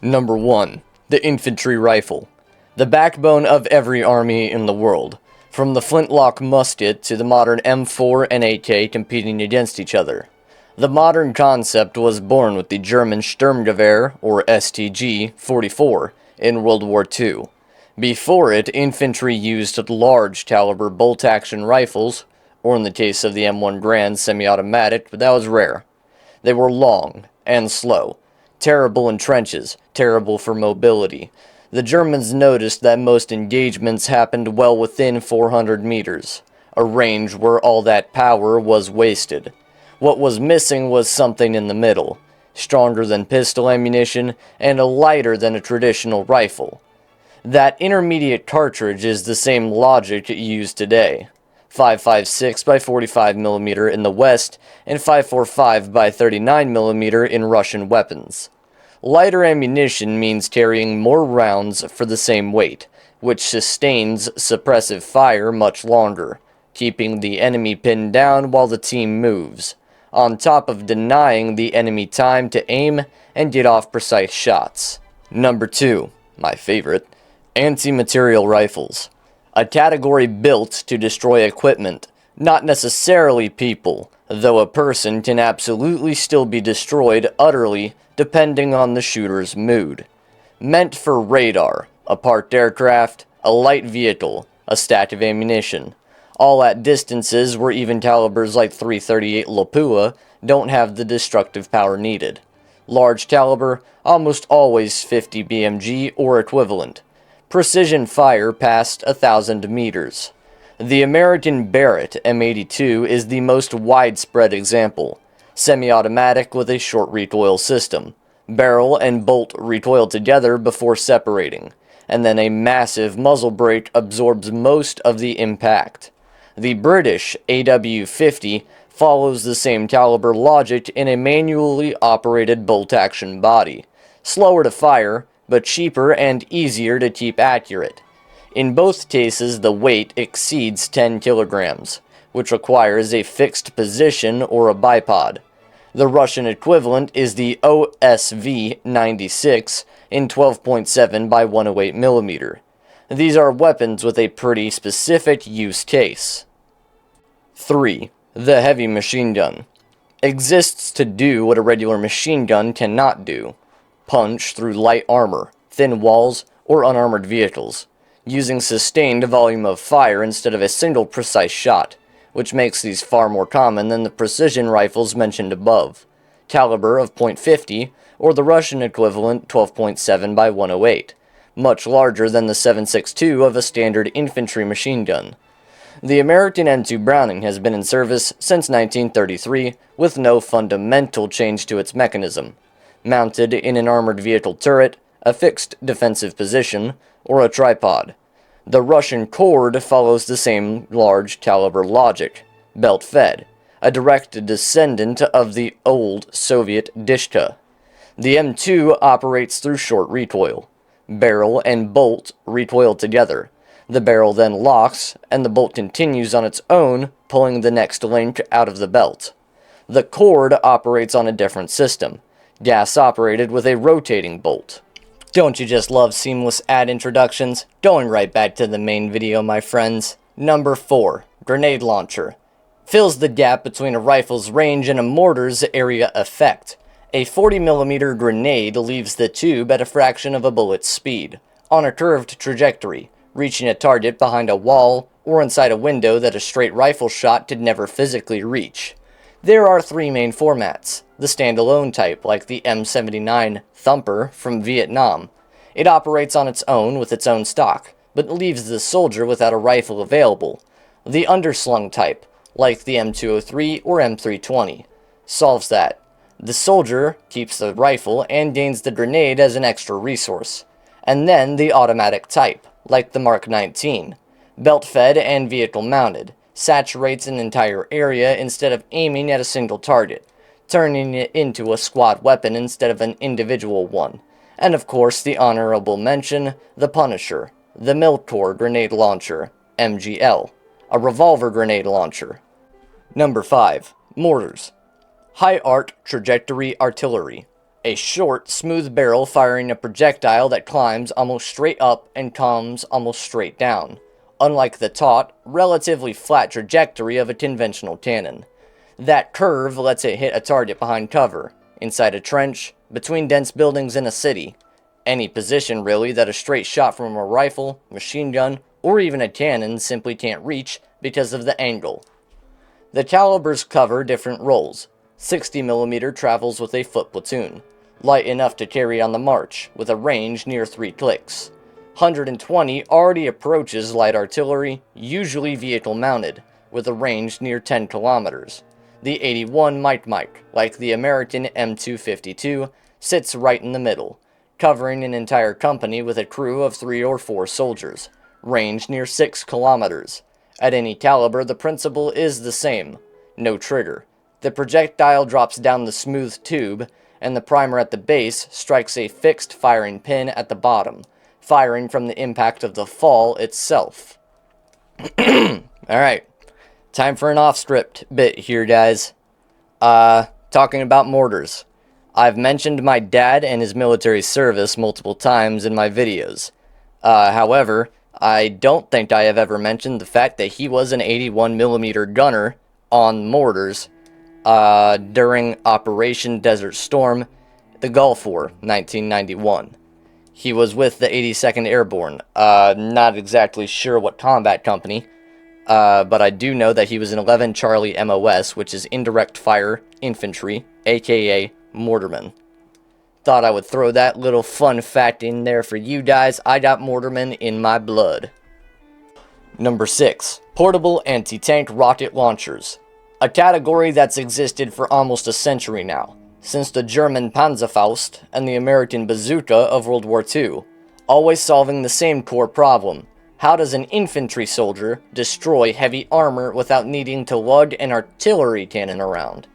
Number 1. The Infantry Rifle. The backbone of every army in the world, from the flintlock musket to the modern M4 and AK competing against each other. The modern concept was born with the German Sturmgewehr, or STG-44, in World War II. Before it, infantry used large caliber bolt-action rifles, or in the case of the M1 Garand semi-automatic, but that was rare. They were long and slow, terrible in trenches, terrible for mobility. The Germans noticed that most engagements happened well within 400 meters, a range where all that power was wasted. What was missing was something in the middle, stronger than pistol ammunition and lighter than a traditional rifle. That intermediate cartridge is the same logic used today. 5.56 by 45mm in the West, and 5.45 by 39mm in Russian weapons. Lighter ammunition means carrying more rounds for the same weight, which sustains suppressive fire much longer, keeping the enemy pinned down while the team moves, on top of denying the enemy time to aim and get off precise shots. Number 2, my favorite, anti-material rifles. A category built to destroy equipment, not necessarily people, though a person can absolutely still be destroyed utterly depending on the shooter's mood. Meant for radar, a parked aircraft, a light vehicle, a stack of ammunition, all at distances where even calibers like .338 Lapua don't have the destructive power needed. Large caliber, almost always 50 BMG or equivalent. Precision fire past 1,000 meters. The American Barrett M82 is the most widespread example. Semi-automatic with a short recoil system. Barrel and bolt recoil together before separating, and then a massive muzzle brake absorbs most of the impact. The British AW-50 follows the same caliber logic in a manually operated bolt-action body. Slower to fire, but cheaper and easier to keep accurate. In both cases, the weight exceeds 10 kilograms, which requires a fixed position or a bipod. The Russian equivalent is the OSV-96 in 12.7 by 108 millimeter. These are weapons with a pretty specific use case. 3. The heavy machine gun. Exists to do what a regular machine gun cannot do. Punch through light armor, thin walls, or unarmored vehicles, using sustained volume of fire instead of a single precise shot, which makes these far more common than the precision rifles mentioned above. Caliber of .50, or the Russian equivalent 12.7 by 108, much larger than the 7.62 of a standard infantry machine gun. The American M2 Browning has been in service since 1933 with no fundamental change to its mechanism. Mounted in an armored vehicle turret, a fixed defensive position, or a tripod. The Russian Cord follows the same large caliber logic, belt-fed, a direct descendant of the old Soviet Dishka. The M2 operates through short recoil. Barrel and bolt recoil together. The barrel then locks, and the bolt continues on its own, pulling the next link out of the belt. The Cord operates on a different system, gas-operated with a rotating bolt. Don't you just love seamless ad introductions? Going right back to the main video, my friends. Number 4. Grenade Launcher. Fills the gap between a rifle's range and a mortar's area effect. A 40mm grenade leaves the tube at a fraction of a bullet's speed, on a curved trajectory, reaching a target behind a wall or inside a window that a straight rifle shot could never physically reach. There are 3 main formats. The standalone type, like the M79 Thumper from Vietnam. It operates on its own with its own stock, but leaves the soldier without a rifle available. The underslung type, like the M203 or M320, solves that. The soldier keeps the rifle and gains the grenade as an extra resource. And then the automatic type, like the Mark 19, belt-fed and vehicle-mounted, saturates an entire area instead of aiming at a single target, turning it into a squad weapon instead of an individual one. And of course the honorable mention, the Punisher, the Milcore Grenade Launcher, MGL, a revolver grenade launcher. Number 5. Mortars. High Arc Trajectory Artillery. A short, smooth barrel firing a projectile that climbs almost straight up and comes almost straight down, unlike the taut, relatively flat trajectory of a conventional cannon. That curve lets it hit a target behind cover, inside a trench, between dense buildings in a city. Any position, really, that a straight shot from a rifle, machine gun, or even a cannon simply can't reach because of the angle. The calibers cover different roles. 60mm travels with a foot platoon, light enough to carry on the march, with a range near 3 clicks. 120 already approaches light artillery, usually vehicle mounted, with a range near 10 kilometers. The 81 Mike, like the American M252, sits right in the middle, covering an entire company with a crew of 3 or 4 soldiers, range near 6 kilometers. At any caliber, the principle is the same. No trigger. The projectile drops down the smooth tube, and the primer at the base strikes a fixed firing pin at the bottom, firing from the impact of the fall itself. Alright, time for an off-script bit here, guys. Talking about mortars. I've mentioned my dad and his military service multiple times in my videos. However, I don't think I have ever mentioned the fact that he was an 81mm gunner on mortars during Operation Desert Storm, the Gulf War, 1991. He was with the 82nd Airborne. Not exactly sure what combat company, but I do know that he was an 11 Charlie MOS, which is Indirect Fire Infantry, aka Mortarman. Thought I would throw that little fun fact in there for you guys. I got Mortarman in my blood. Number 6. Portable anti-tank rocket launchers. A category that's existed for almost a century now, since the German Panzerfaust and the American bazooka of World War II, always solving the same core problem. How does an infantry soldier destroy heavy armor without needing to lug an artillery cannon around?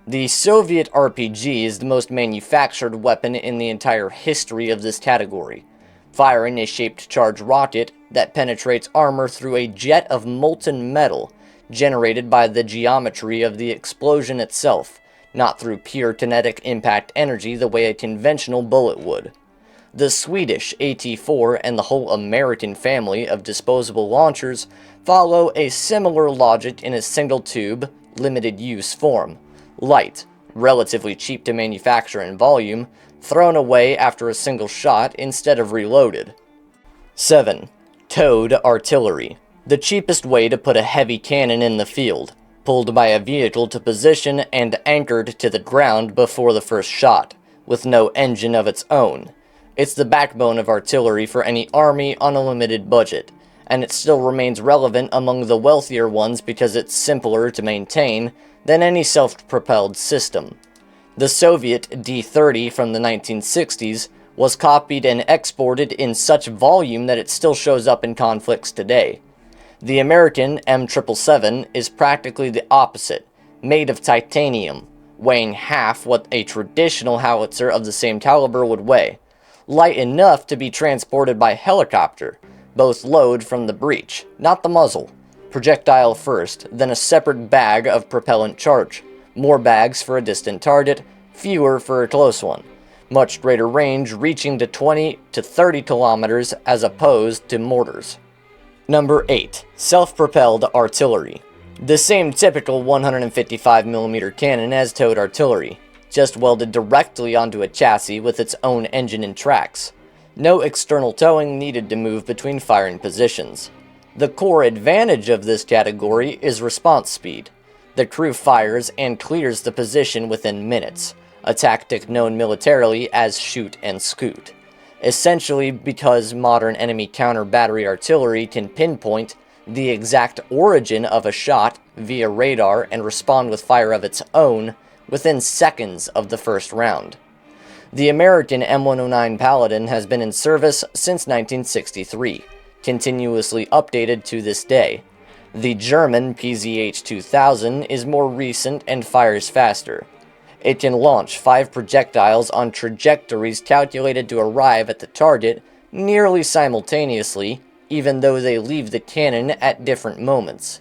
The Soviet RPG is the most manufactured weapon in the entire history of this category, firing a shaped charge rocket that penetrates armor through a jet of molten metal generated by the geometry of the explosion itself, not through pure kinetic impact energy the way a conventional bullet would. The Swedish AT-4 and the whole American family of disposable launchers follow a similar logic in a single-tube, limited-use form. Light, relatively cheap to manufacture in volume, thrown away after a single shot instead of reloaded. 7. Towed artillery. The cheapest way to put a heavy cannon in the field, pulled by a vehicle to position and anchored to the ground before the first shot, with no engine of its own. It's the backbone of artillery for any army on a limited budget, and it still remains relevant among the wealthier ones because it's simpler to maintain than any self-propelled system. The Soviet D-30 from the 1960s was copied and exported in such volume that it still shows up in conflicts today. The American M777 is practically the opposite, made of titanium, weighing half what a traditional howitzer of the same caliber would weigh. Light enough to be transported by helicopter, both load from the breech, not the muzzle. Projectile first, then a separate bag of propellant charge. More bags for a distant target, fewer for a close one. Much greater range, reaching to 20 to 30 kilometers as opposed to mortars. Number 8. Self-Propelled Artillery. The same typical 155mm cannon as towed artillery, just welded directly onto a chassis with its own engine and tracks. No external towing needed to move between firing positions. The core advantage of this category is response speed. The crew fires and clears the position within minutes, a tactic known militarily as shoot and scoot. Essentially because modern enemy counter-battery artillery can pinpoint the exact origin of a shot via radar and respond with fire of its own within seconds of the first round. The American M109 Paladin has been in service since 1963, continuously updated to this day. The German PZH-2000 is more recent and fires faster. It can launch 5 projectiles on trajectories calculated to arrive at the target nearly simultaneously, even though they leave the cannon at different moments.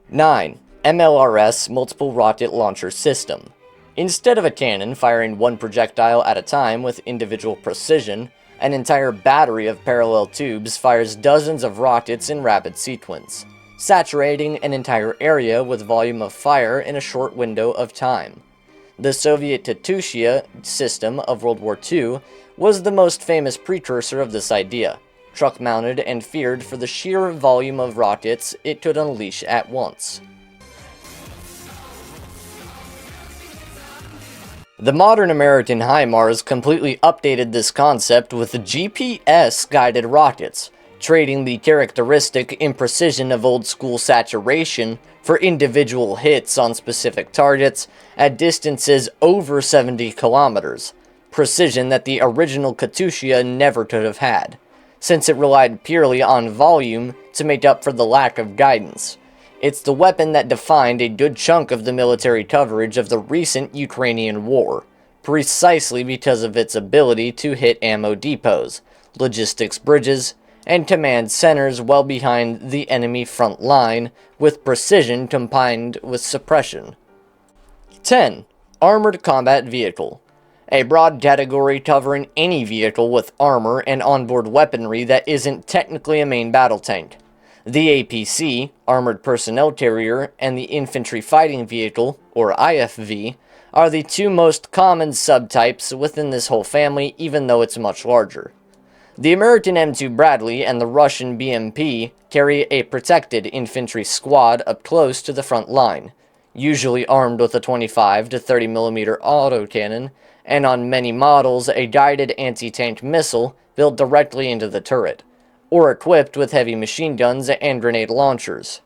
9. MLRS Multiple Rocket Launcher System. Instead of a cannon firing one projectile at a time with individual precision, an entire battery of parallel tubes fires dozens of rockets in rapid sequence, saturating an entire area with volume of fire in a short window of time. The Soviet Katyusha system of World War II was the most famous precursor of this idea, truck-mounted and feared for the sheer volume of rockets it could unleash at once. The modern American HIMARS completely updated this concept with GPS-guided rockets, trading the characteristic imprecision of old-school saturation for individual hits on specific targets at distances over 70 kilometers, precision that the original Katyusha never could have had, since it relied purely on volume to make up for the lack of guidance. It's the weapon that defined a good chunk of the military coverage of the recent Ukrainian war, precisely because of its ability to hit ammo depots, logistics bridges, and command centers well behind the enemy front line, with precision combined with suppression. 10. Armored Combat Vehicle. A broad category covering any vehicle with armor and onboard weaponry that isn't technically a main battle tank. The APC, Armored Personnel Carrier, and the Infantry Fighting Vehicle, or IFV, are the two most common subtypes within this whole family, even though it's much larger. The American M2 Bradley and the Russian BMP carry a protected infantry squad up close to the front line, usually armed with a 25 to 30mm autocannon, and on many models a guided anti-tank missile built directly into the turret, or equipped with heavy machine guns and grenade launchers.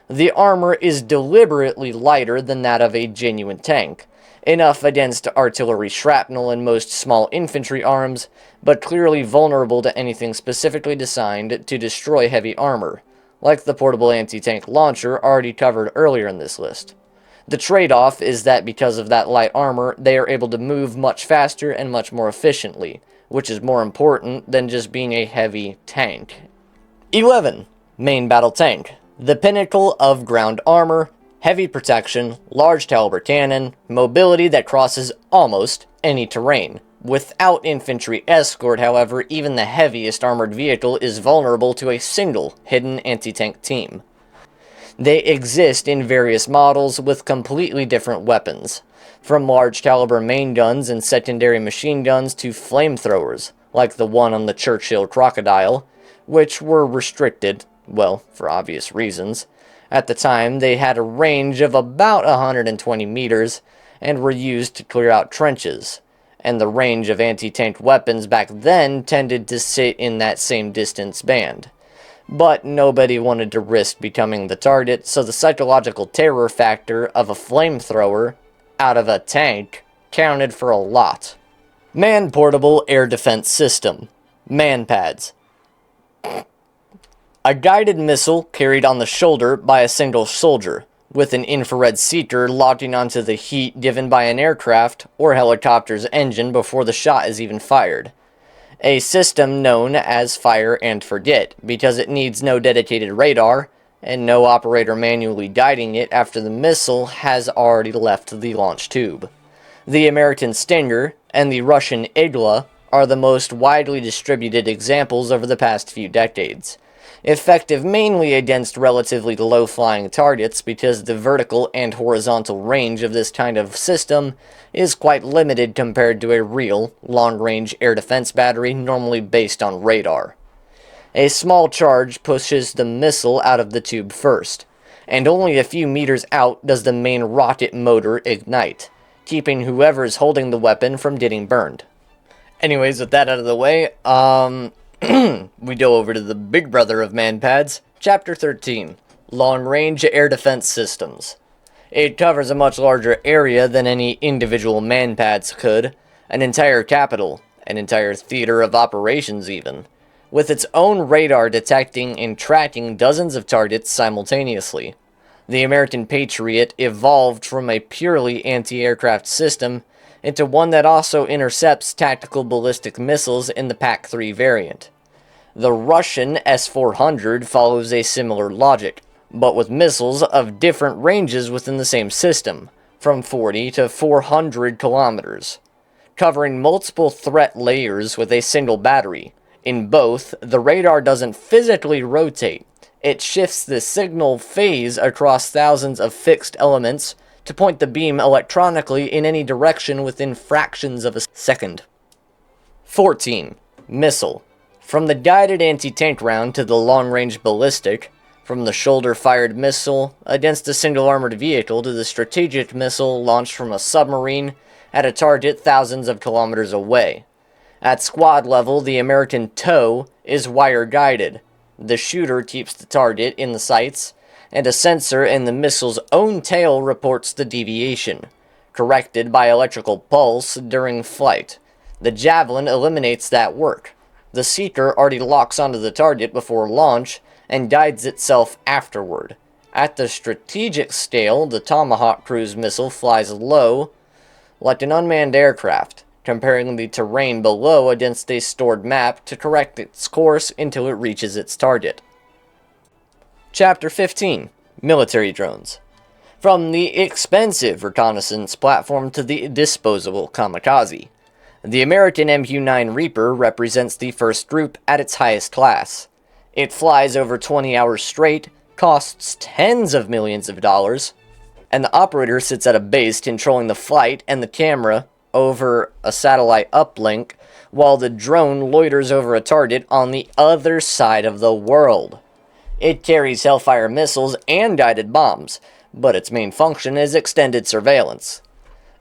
The armor is deliberately lighter than that of a genuine tank, enough against artillery shrapnel and most small infantry arms, but clearly vulnerable to anything specifically designed to destroy heavy armor, like the portable anti-tank launcher already covered earlier in this list. The trade-off is that because of that light armor, they are able to move much faster and much more efficiently, which is more important than just being a heavy tank. 11. Main Battle Tank. The pinnacle of ground armor, heavy protection, large caliber cannon, mobility that crosses almost any terrain. Without infantry escort, however, even the heaviest armored vehicle is vulnerable to a single hidden anti-tank team. They exist in various models with completely different weapons, from large caliber main guns and secondary machine guns to flamethrowers, like the one on the Churchill Crocodile, which were restricted, well, for obvious reasons. At the time, they had a range of about 120 meters and were used to clear out trenches, and the range of anti-tank weapons back then tended to sit in that same distance band. But nobody wanted to risk becoming the target, so the psychological terror factor of a flamethrower out of a tank counted for a lot. Man-Portable Air Defense System, MANPADS. A guided missile carried on the shoulder by a single soldier, with an infrared seeker locking onto the heat given by an aircraft or helicopter's engine before the shot is even fired. A system known as Fire and Forget, because it needs no dedicated radar, and no operator manually guiding it after the missile has already left the launch tube. The American Stinger and the Russian Igla are the most widely distributed examples over the past few decades, effective mainly against relatively low-flying targets because the vertical and horizontal range of this kind of system is quite limited compared to a real, long-range air defense battery normally based on radar. A small charge pushes the missile out of the tube first, and only a few meters out does the main rocket motor ignite, keeping whoever is holding the weapon from getting burned. Anyways, with that out of the way, we go over to the big brother of MANPADS, Chapter 13, Long-Range Air Defense Systems. It covers a much larger area than any individual MANPADS could, an entire capital, an entire theater of operations even, with its own radar detecting and tracking dozens of targets simultaneously. The American Patriot evolved from a purely anti-aircraft system into one that also intercepts tactical ballistic missiles in the PAC-3 variant. The Russian S-400 follows a similar logic, but with missiles of different ranges within the same system, from 40 to 400 kilometers, covering multiple threat layers with a single battery. In both, the radar doesn't physically rotate. It shifts the signal phase across thousands of fixed elements to point the beam electronically in any direction within fractions of a second. 14. Missile. From the guided anti-tank round to the long-range ballistic, from the shoulder-fired missile against a single armored vehicle to the strategic missile launched from a submarine at a target thousands of kilometers away. At squad level, the American TOW is wire-guided. The shooter keeps the target in the sights, and a sensor in the missile's own tail reports the deviation, corrected by electrical pulse during flight. The Javelin eliminates that work. The Seeker already locks onto the target before launch and guides itself afterward. At the strategic scale, the Tomahawk cruise missile flies low, like an unmanned aircraft, comparing the terrain below against a stored map to correct its course until it reaches its target. Chapter 15. Military Drones. From the expensive reconnaissance platform to the disposable kamikaze. The American MQ-9 Reaper represents the first group at its highest class. It flies over 20 hours straight, costs tens of millions of dollars, and the operator sits at a base controlling the flight and the camera over a satellite uplink, while the drone loiters over a target on the other side of the world. It carries Hellfire missiles and guided bombs, but its main function is extended surveillance.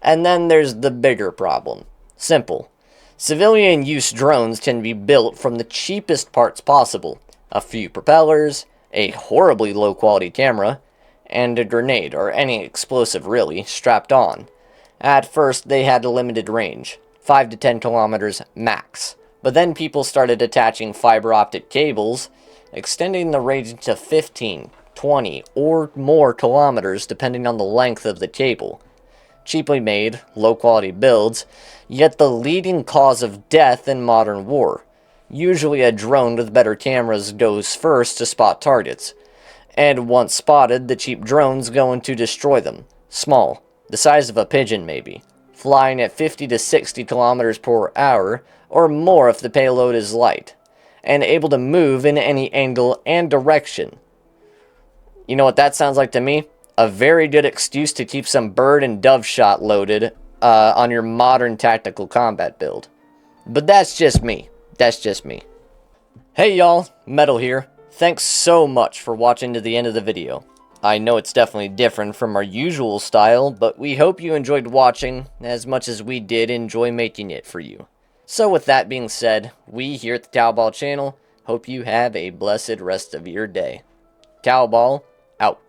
And then there's the bigger problem. Simple. Civilian use drones can be built from the cheapest parts possible. A few propellers, a horribly low quality camera, and a grenade, or any explosive really, strapped on. At first they had a limited range, 5 to 10 kilometers max. But then people started attaching fiber optic cables, extending the range to 15, 20, or more kilometers depending on the length of the cable. Cheaply made, low-quality builds, yet the leading cause of death in modern war. Usually a drone with better cameras goes first to spot targets, and once spotted, the cheap drones go in to destroy them. Small, the size of a pigeon maybe, flying at 50 to 60 kilometers per hour, or more if the payload is light, and able to move in any angle and direction. You know what that sounds like to me? A very good excuse to keep some bird and dove shot loaded on your modern tactical combat build. But that's just me. That's just me. Hey y'all, Metal here. Thanks so much for watching to the end of the video. I know it's definitely different from our usual style, but we hope you enjoyed watching as much as we did enjoy making it for you. So with that being said, we here at the Cowball channel hope you have a blessed rest of your day. Cowball, out.